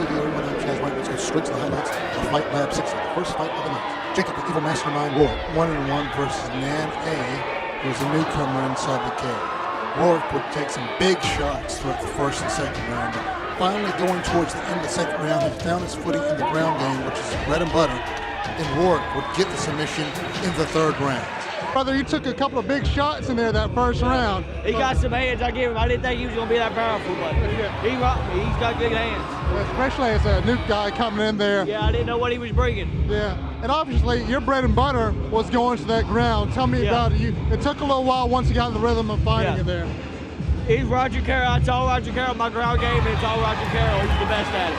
to the arena. Let's go straight to the highlights of Fight Lab 60, the first fight of the night. Jacob, the evil mastermind, Warwick, 1-1 versus Nan A, who's a newcomer inside the cage. Warwick would take some big shots throughout the first and second round, but finally going towards the end of the second round, he found his footing in the ground game, which is bread and butter, and Warwick would get the submission in the third round. Brother, you took a couple of big shots in there that first round. He got some hands I gave him. I didn't think he was going to be that powerful, but he rocked me. He's got good hands. Especially as a new guy coming in there. Yeah, I didn't know what he was bringing. Yeah, and obviously your bread and butter was going to that ground. Tell me about it. It took a little while once you got in the rhythm of fighting it there. He's Roger Carroll. I told Roger Carroll my ground game, and it's all Roger Carroll. He's the best at it.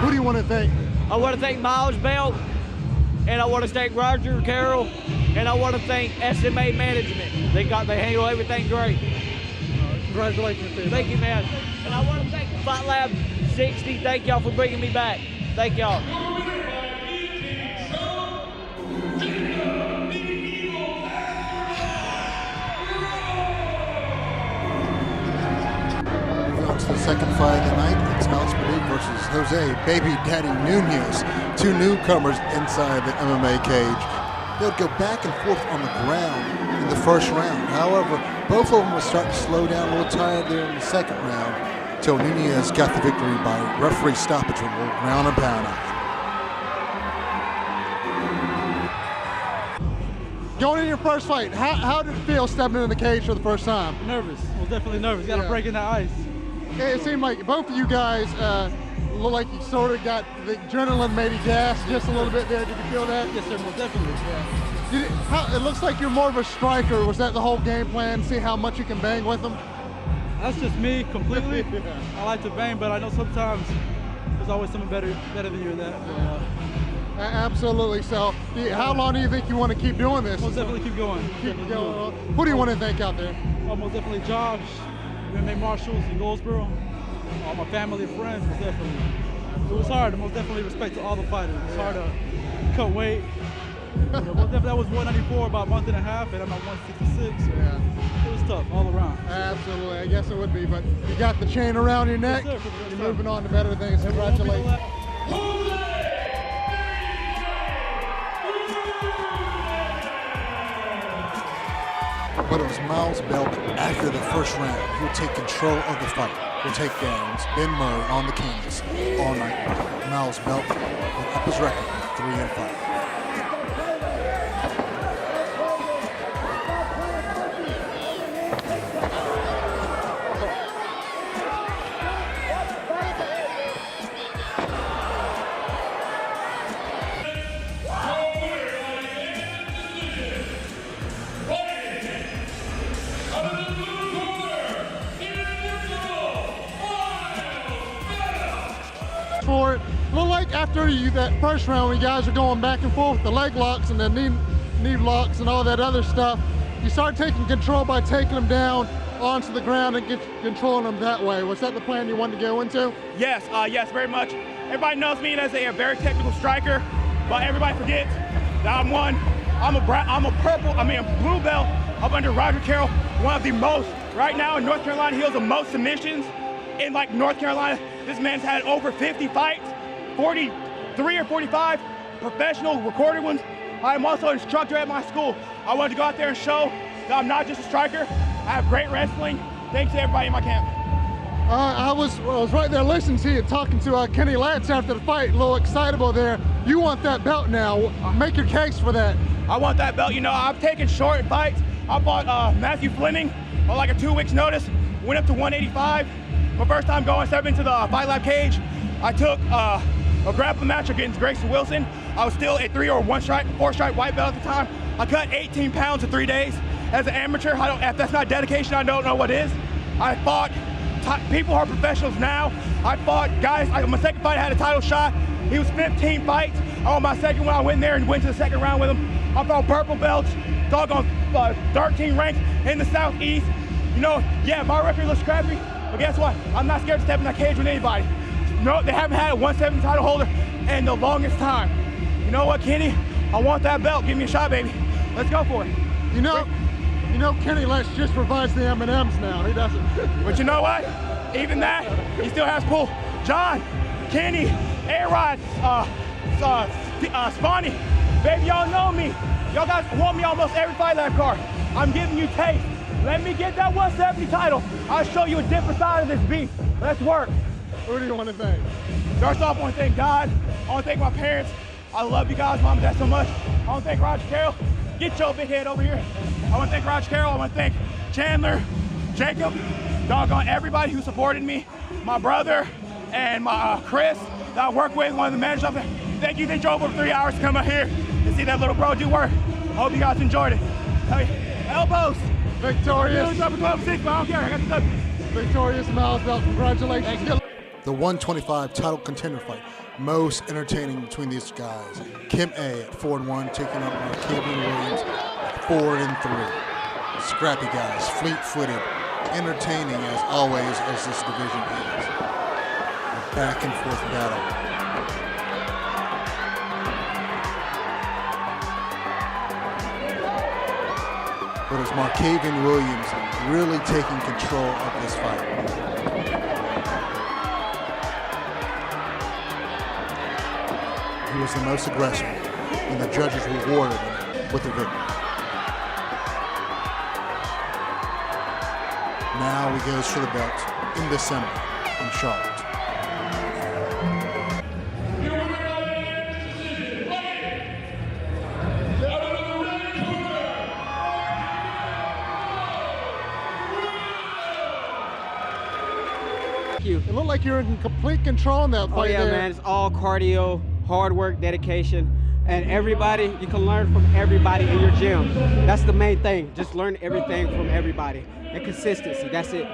Who do you want to thank? I want to thank Miles Belt, and I want to thank Roger Carroll, and I want to thank SMA Management. They handle everything great. Congratulations, Steve. Thank you, man. And I want to thank Fight Lab 60. Thank y'all for bringing me back. Thank y'all. To the second fight of the night, it's Alex Perdue versus Jose Baby Daddy Nunez, two newcomers inside the MMA cage. They'll go back and forth on the ground in the first round. However, both of them will start to slow down a little tired there in the second round until Nunez got the victory by referee stoppage with a little ground and pound action. Going into your first fight, how did it feel stepping in the cage for the first time? Nervous. Well, definitely nervous. Got to break in that ice. It seemed like both of you guys look like you sort of got the adrenaline maybe gas just a little bit there. Did you feel that? Yes, sir. Most definitely. Yeah. It looks like you're more of a striker. Was that the whole game plan? See how much you can bang with them? That's just me completely. I like to bang, but I know sometimes there's always someone better than you in that. Absolutely. So, how long do you think you want to keep doing this? Most definitely keep going. Keep going. Who do you want to thank out there? Most definitely Josh, MMA Marshals in Goldsboro, all my family and friends, most definitely. It was hard, most definitely respect to all the fighters. It's hard to cut weight. Most definitely, that was 194 about a month and a half, and I'm at 166. So it was tough all around. Absolutely, I guess it would be, but you got the chain around your neck. Yes, sir, you're moving on to better things. Congratulations. But it was Miles Belt after the first round who would take control of the fight. Will take down Ben Murray on the canvas all night long. Miles Belt will up his record 3-5. For it. Looked like after that first round, when you guys were going back and forth with the leg locks and the knee locks and all that other stuff, you started taking control by taking them down onto the ground and controlling them that way. Was that the plan you wanted to go into? Yes, yes, very much. Everybody knows me as a very technical striker, but everybody forgets that I'm a blue belt up under Roger Carroll, one of the most, right now in North Carolina, he holds the most submissions in North Carolina. This man's had over 50 fights, 43 or 45 professional recorded ones. I am also an instructor at my school. I wanted to go out there and show that I'm not just a striker. I have great wrestling. Thanks to everybody in my camp. I was right there listening to you, talking to Kenny Lance after the fight, a little excitable there. You want that belt now. Make your case for that. I want that belt. You know, I've taken short fights. I fought Matthew Fleming on like a 2 weeks notice, went up to 185. My first time going, stepping into the Fight Lab cage, I took a grappling match against Grayson Wilson. I was still a 3 or 4 stripe white belt at the time. I cut 18 pounds in 3 days. As an amateur, if that's not dedication, I don't know what is. I fought people who are professionals now. I fought guys, my second fight I had a title shot. He was 15 fights. On my second one, I went in there and went to the second round with him. I fought purple belts, doggone 13 ranks in the Southeast. You know, yeah, my record looks crappy. But guess what? I'm not scared to step in that cage with anybody. No, they haven't had a 170 title holder in the longest time. You know what, Kenny? I want that belt. Give me a shot, baby. Let's go for it. You know, Kenny Lance just provides the M&Ms now. He doesn't. But you know what? Even that, he still has pull. John, Kenny, A-Rod, Spawny. Baby, y'all know me. Y'all guys want me almost every Fight Lab card. I'm giving you taste. Let me get that 170 title. I'll show you a different side of this beast. Let's work. Who do you want to thank? First off, I want to thank God. I want to thank my parents. I love you guys, Mom and Dad, so much. I want to thank Roger Carroll. Get your big head over here. I want to thank Roger Carroll. I want to thank Chandler, Jacob, doggone everybody who supported me. My brother and my Chris that I work with, one of the managers up there. Thank you. They drove over 3 hours to come out here and see that little bro do work. I hope you guys enjoyed it. Elbows. Victorious. Number 12-6, but I don't care. I got the W. Victorious Miles Belt. Congratulations. The 125 title contender fight. Most entertaining between these guys. Kim A at 4-1 taking up Kevin Williams at 4-3. Scrappy guys, fleet-footed, entertaining as always as this division is. A back and forth battle. But it's Markavian Williams really taking control of this fight. He was the most aggressive, and the judges rewarded him with the victory. Now he goes for the belt in December in Charlotte. It looked like you're in complete control in that fight. Oh yeah, there. man, it's all cardio, hard work, dedication, and everybody, you can learn from everybody in your gym. That's the main thing, just learn everything from everybody, and consistency, that's it.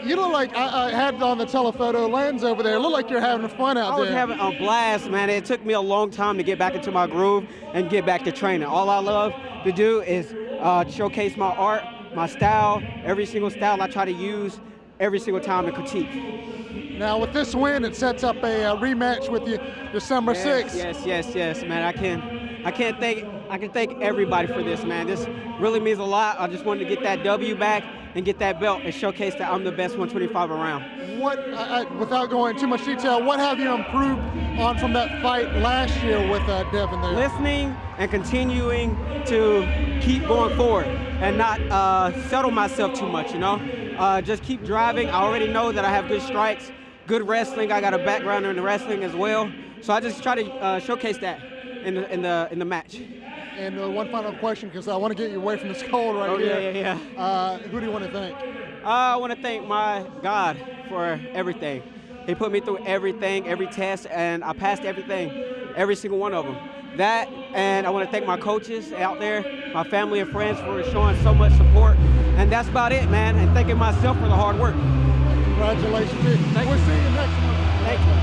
You look like, I had on the telephoto lens over there, it looked like you're having fun out I there. was having a blast, man. It took me a long time to get back into my groove and get back to training. All I love to do is showcase my art, my style, every single style I try to use every single time and critique. Now with this win, it sets up a rematch with you December 6th. Yes, man. I can thank everybody for this, man. This really means a lot. I just wanted to get that W back and get that belt and showcase that I'm the best 125 around. What, without going into too much detail, what have you improved on from that fight last year with Devin there? Listening and continuing to keep going forward and not settle myself too much, you know? Just keep driving. I already know that I have good strikes, good wrestling. I got a background in the wrestling as well. So I just try to showcase that in the match. And one final question, because I want to get you away from this cold right here. Yeah. Who do you want to thank? I want to thank my God for everything. He put me through everything, every test, and I passed everything, every single one of them. That, and I want to thank my coaches out there, my family and friends for showing so much support. And that's about it, man, and thanking myself for the hard work. Congratulations. We'll see you next month. Thank you.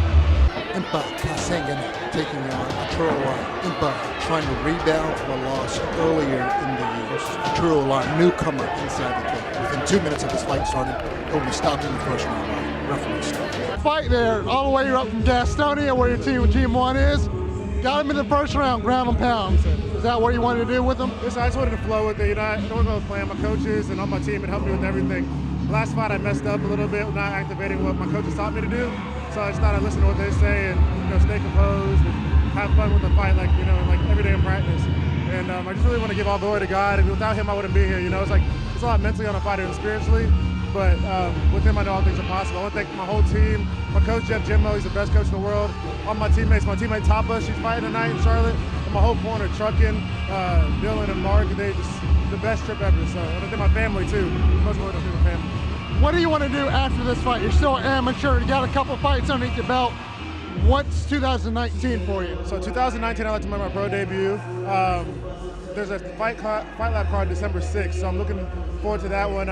Impa Kasangan taking on Arturo Line. Impa trying to rebound from a loss earlier in the year versus Arturo Line, newcomer inside the cage. Within 2 minutes of this fight starting, it will be stopped in the first round by referee stop. Fight there, all the way up from Gastonia, where your team 1 is. Got him in the first round, ground and pound. Is that what you wanted to do with him? Listen, I just wanted to flow with it. You know, I don't go plan. My coaches and all my team had helped me with everything. Last fight, I messed up a little bit, not activating what my coaches taught me to do. So I just thought I'd listen to what they say and stay composed and have fun with the fight, like every day in practice. And I just really want to give all glory to God. And without Him, I wouldn't be here. It's like it's a lot mentally on a fighter and spiritually. But with Him, I know all things are possible. I want to thank my whole team. My coach, Jeff Jimmo, he's the best coach in the world. All my teammates, my teammate Tapa, she's fighting tonight in Charlotte. And my whole corner, Truckin, Dylan, and Mark, they just the best trip ever. So I want to thank my family too. Most of all, my family. What do you want to do after this fight? You're still an amateur. You got a couple fights underneath your belt. What's 2019 for you? So 2019, I'd like to make my pro debut. There's a Fight Lab card December 6th, so I'm looking forward to that one.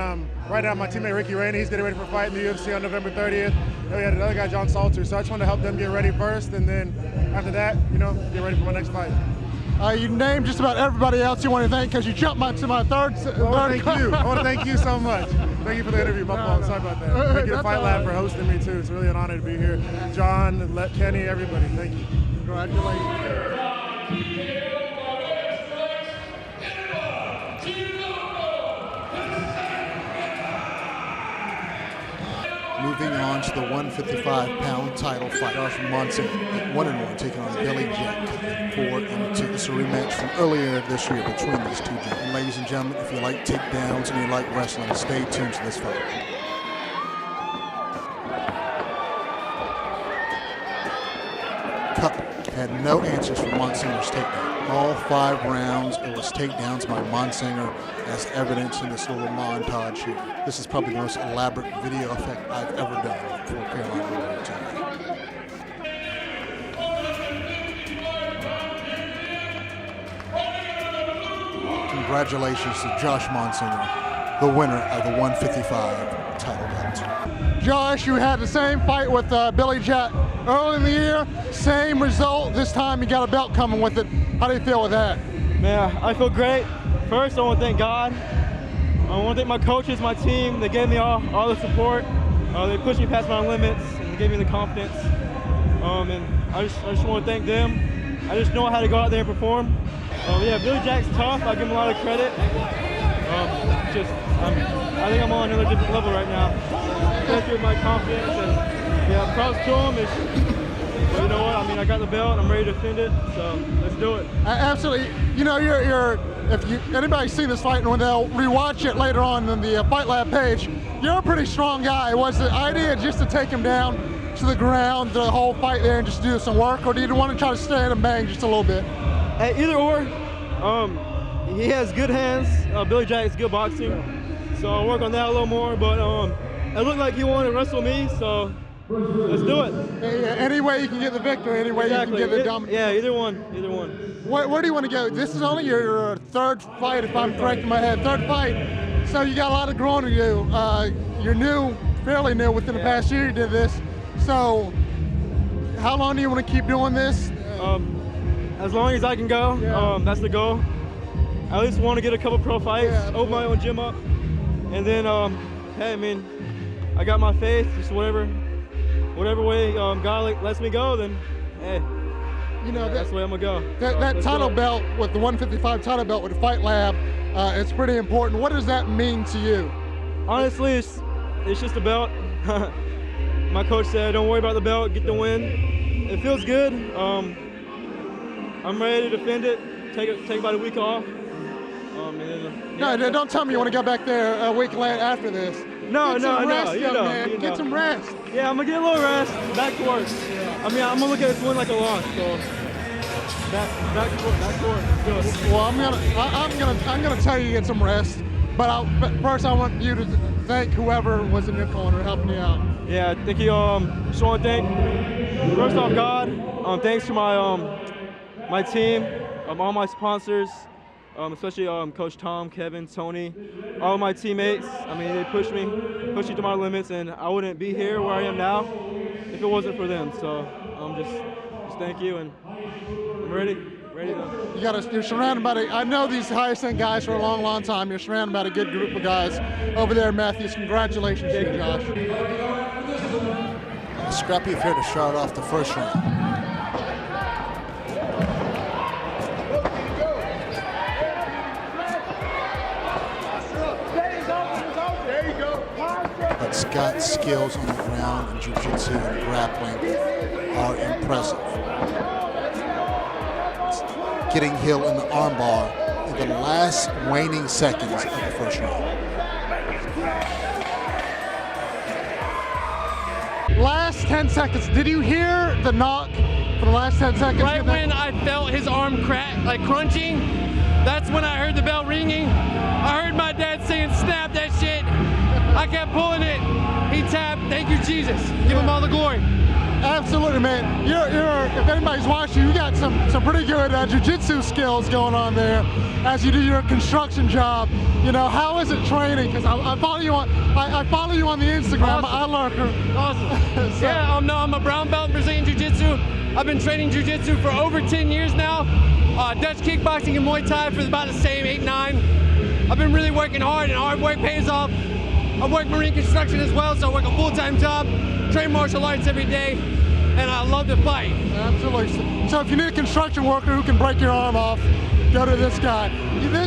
Right now, my teammate Ricky Rainey, he's getting ready for a fight in the UFC on November 30th. And we had another guy, John Salter, so I just want to help them get ready first, and then after that, get ready for my next fight. You named just about everybody else you want to thank because you jumped to my third. I want to thank you so much. Thank you for the interview. My fault. Sorry about that. Thank you to Fight Lab for hosting me too. It's really an honor to be here. John, Kenny, everybody. Thank you. Congratulations. Moving on on to the 155-pound title fight. Josh Monson at 1-1, taking on Billy Jack at 4-2. This is a rematch from earlier this year between these two gentlemen. And ladies and gentlemen, if you like takedowns and you like wrestling, stay tuned to this fight. Cup had no answers for Monsinger's takedown. All 5 rounds, it was takedowns by Monsinger, as evidenced in this little montage here. This is probably the most elaborate video effect I've ever done for Carolina Warrior TV. Congratulations to Josh Monsinger, the winner of the 155 title belt. Josh, you had the same fight with Billy Jack early in the year, same result. This time you got a belt coming with it. How do you feel with that? Man, I feel great. First, I want to thank God. I want to thank my coaches, my team. They gave me all the support. They pushed me past my limits, and they gave me the confidence. And I just want to thank them. I just know how to go out there and perform. Yeah, Billy Jack's tough. I give him a lot of credit. I think I'm on another different level right now. Especially with my confidence, and yeah, props to him. But you know what? I mean, I got the belt. I'm ready to defend it. So let's do it. Absolutely. You know, if anybody's seen this fight, and when they'll rewatch it later on in the Fight Lab page, you're a pretty strong guy. Was the idea just to take him down to the ground the whole fight there and just do some work, or do you want to try to stand and bang just a little bit? Either or. He has good hands. Billy Jack's good boxing, so I'll work on that a little more. But it looked like he wanted to wrestle me, so let's do it. Any way you can get the victory, any way Exactly. You can get the dominance. Yeah, either one. Where do you want to go? This is only your 3rd fight, if I'm correct in my head. 3rd fight, so you got a lot of growing to do. You're new, fairly new, within the past year you did this. So how long do you want to keep doing this? As long as I can go, that's the goal. I at least want to get a couple pro fights, open my own gym up, and then, hey, I mean, I got my faith. Just whatever way God lets me go, then, hey, you know, that's the way I'm gonna go. That title belt with the 155 title belt with the Fight Lab, it's pretty important. What does that mean to you? Honestly, it's just a belt. My coach said, "Don't worry about the belt, get the win." It feels good. I'm ready to defend it. Take about a week off. No, don't tell me you want to go back there a week later after this. No. Get some rest. Yeah, I'm gonna get a little rest. Back to work. I mean, I'm gonna look at this win like a loss. So back to work. Good. Well, I'm gonna tell you to get some rest. But first, I want you to thank whoever was in your corner helping you out. Yeah, thank you. Just want to thank first off God. Thanks to my team, all my sponsors. Especially Coach Tom, Kevin, Tony, all my teammates. I mean, they pushed me to my limits, and I wouldn't be here where I am now if it wasn't for them. So just thank you, and I'm ready to. You're surrounded by I know these highest end guys for a long, long time. You're surrounded by a good group of guys over there, Matthews. Congratulations to you, Josh. A scrappy affair to start off the first round. But Scott's skills on the ground and jiu-jitsu and grappling are impressive. Getting Hill in the armbar in the last waning seconds of the first round. Last 10 seconds. Did you hear the knock for the last 10 seconds? Right when I felt his arm crack, like crunching, that's when I heard the bell ringing. I heard my dad saying, "Snap that shit." I kept pulling it. He tapped. Thank you, Jesus. Give him all the glory. Absolutely, man. If anybody's watching, you got some pretty good jiu-jitsu skills going on there as you do your construction job. You know, how is it training? Because I follow you on the Instagram. Awesome. I lurker. Awesome. Yeah, I'm a brown belt in Brazilian jiu-jitsu. I've been training jiu-jitsu for over 10 years now. Dutch kickboxing and Muay Thai for about the same 8, 9. I've been really working hard, and hard work pays off. I work marine construction as well, so I work a full-time job, train martial arts every day, and I love to fight. Absolutely. So if you need a construction worker who can break your arm off, go to this guy.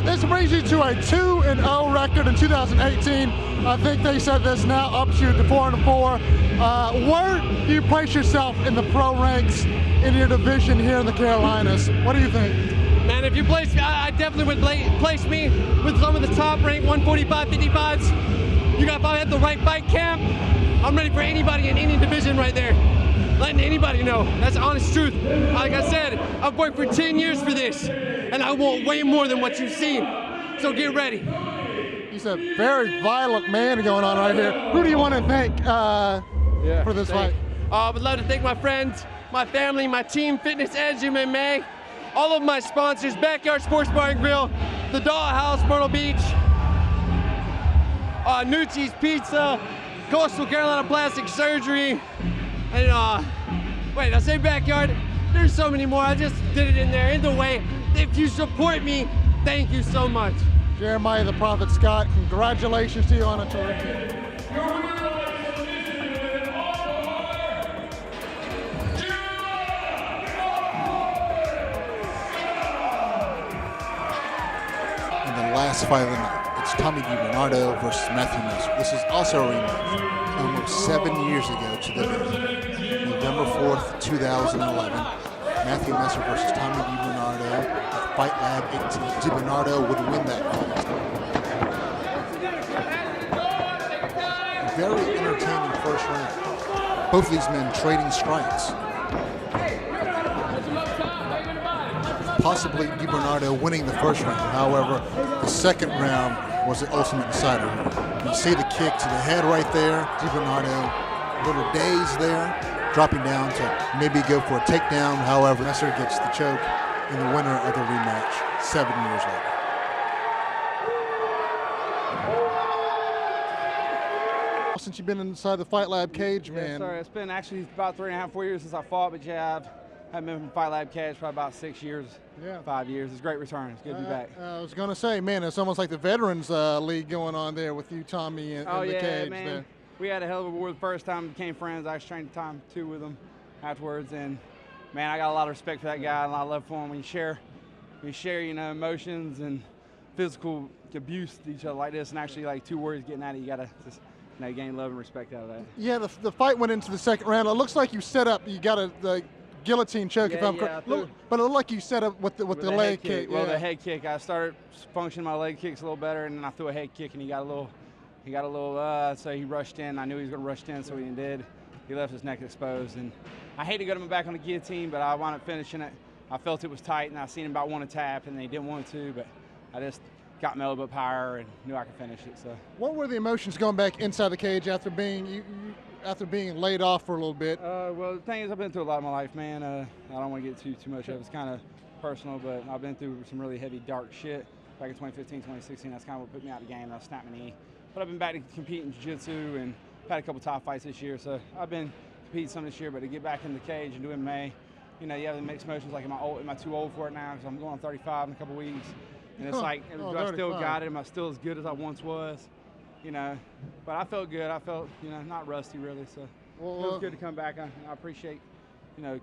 This brings you to a 2-0 record in 2018. I think they said this now ups you to 4-4. Where do you place yourself in the pro ranks in your division here in the Carolinas? What do you think? Man, if you place me, I definitely would place me with some of the top ranked 145, 55s. You got to have the right fight camp. I'm ready for anybody in any division right there. Letting anybody know. That's the honest truth. Like I said, I've worked for 10 years for this, and I want way more than what you've seen. So get ready. He's a very violent man going on right here. Who do you want to thank for this fight? I would love to thank my friends, my family, my team, Fitness Edge MMA, all of my sponsors, Backyard Sports Bar and Grill, the Dollhouse, Myrtle Beach, Nucci's Pizza, Coastal Carolina Plastic Surgery, and wait, I say Backyard. There's so many more. I just did it in there. Either way, if you support me, thank you so much. Jeremiah the Prophet Scott, congratulations to you on a terrific. Last fight of the night, it's Tommy DiBernardo versus Matthew Messer. This is also a rematch almost 7 years ago to the day. November 4th, 2011. Matthew Messer versus Tommy DiBernardo at Fight Lab 18. DiBernardo would win that fight. Very entertaining first round. Both of these men trading strikes. Possibly DiBernardo winning the first round. However, the second round was the ultimate decider. You see the kick to the head right there. DiBernardo, a little dazed there, dropping down to maybe go for a takedown. However, Messer gets the choke in the winner of the rematch 7 years later. Since you've been inside the Fight Lab cage, man. Yeah, sorry, it's been actually about 3.5, 4 years since I fought, but yeah, I've been in Fight Lab cage for about 6 years, 5 years. It's a great return. It's good to be back. I was going to say, man, it's almost like the Veterans League going on there with you, Tommy, in the cage. Man. There. We had a hell of a war the first time, became friends. I trained time too with him afterwards, and man, I got a lot of respect for that guy and a lot of love for him. When you share, emotions and physical abuse to each other like this, and actually like two words getting at it, you gotta just gain love and respect out of that. Yeah, the fight went into the second round. It looks like you set up. You got the guillotine choke, if I'm correct. But it looked like you set up with the leg kick. Well, the head kick. I started functioning my leg kicks a little better, and then I threw a head kick, and he got a little. So he rushed in. I knew he was going to rush in, so he did. He left his neck exposed, and I hate to get him back on the guillotine, but I wound up finishing it. I felt it was tight, and I seen him about want to tap, and they didn't want to, but I just got my elbow up higher and knew I could finish it. So. What were the emotions going back inside the cage after being laid off for a little bit? Well, the thing is, I've been through a lot in my life, man. I don't want to get too much of it. It's kind of personal, but I've been through some really heavy, dark shit back in 2015, 2016. That's kind of what put me out of the game. I snapped my knee. But I've been back to competing in jiu-jitsu and had a couple top fights this year. So I've been competing some this year, but to get back in the cage and do MMA, you have the mixed emotions. Like, am I too old for it now? Because I'm going on 35 in a couple weeks. And it's like, do I still got it? Am I still as good as I once was? But I felt good. I felt, not rusty really. So it was good to come back. I appreciate,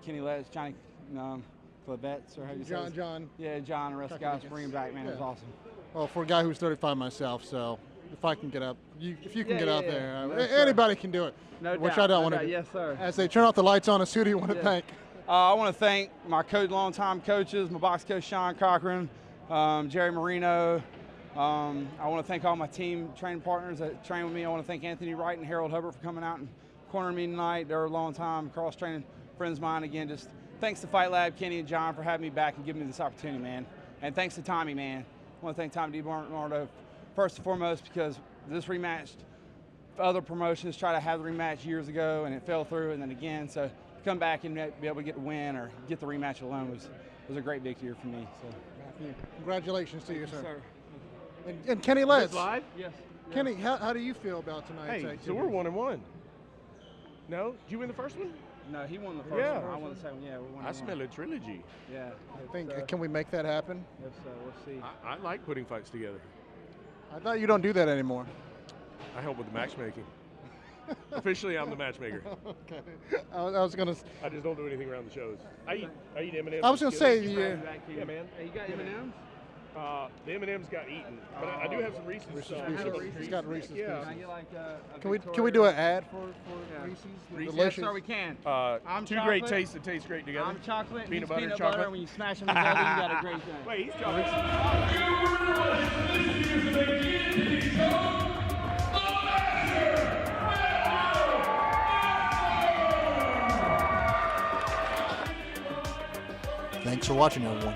Kenny Letts, Johnny, Clavets, or how you say it? John. Yeah, John and the rest of the guys bringing back, man. It was awesome. Well, for a guy who's 35 myself, so if I can get up, if you can get out there, anybody can do it. No which doubt, I don't want to do. Yes, sir. As they turn off the lights on us, who do you want to thank? I want to thank my longtime coaches, my box coach Sean Cochran, Jerry Marino. I want to thank all my team training partners that train with me. I want to thank Anthony Wright and Harold Hubbard for coming out and cornering me tonight. They're a long-time cross-training friends of mine. Again, just thanks to Fight Lab, Kenny and John, for having me back and giving me this opportunity, man. And thanks to Tommy, man. I want to thank Tommy DiBernardo first and foremost, because this rematch, other promotions tried to have the rematch years ago and it fell through, and then again, so to come back and be able to get the win or get the rematch alone was a great victory for me. So. Congratulations to you, sir. And Kenny Letts. Live? Yes. Kenny, how do you feel about tonight? Hey, so we're 1-1. No? Did you win the first one? No, he won the first one. I won the second. Yeah, we won. I smell a trilogy. Yeah. I think, can we make that happen? Yes, we'll see. I like putting fights together. I thought you don't do that anymore. I help with the matchmaking. Officially, I'm the matchmaker. Okay. I was gonna. I just don't do anything around the shows. I eat M&Ms. I was gonna say, yeah, man. Hey, you got M&Ms? The M&M's got eaten, but I do have some Reese's. He's got Reese's. Yeah. Can I get like a Can we do an ad for Reese's? Reese's? Yes, sir, we can. I'm two chocolate. great tastes that taste great together. I'm chocolate. Peanut he's butter, peanut chocolate. butter. When you smash them together, you got a great thing. Wait, he's chocolate. Thanks for watching, everyone.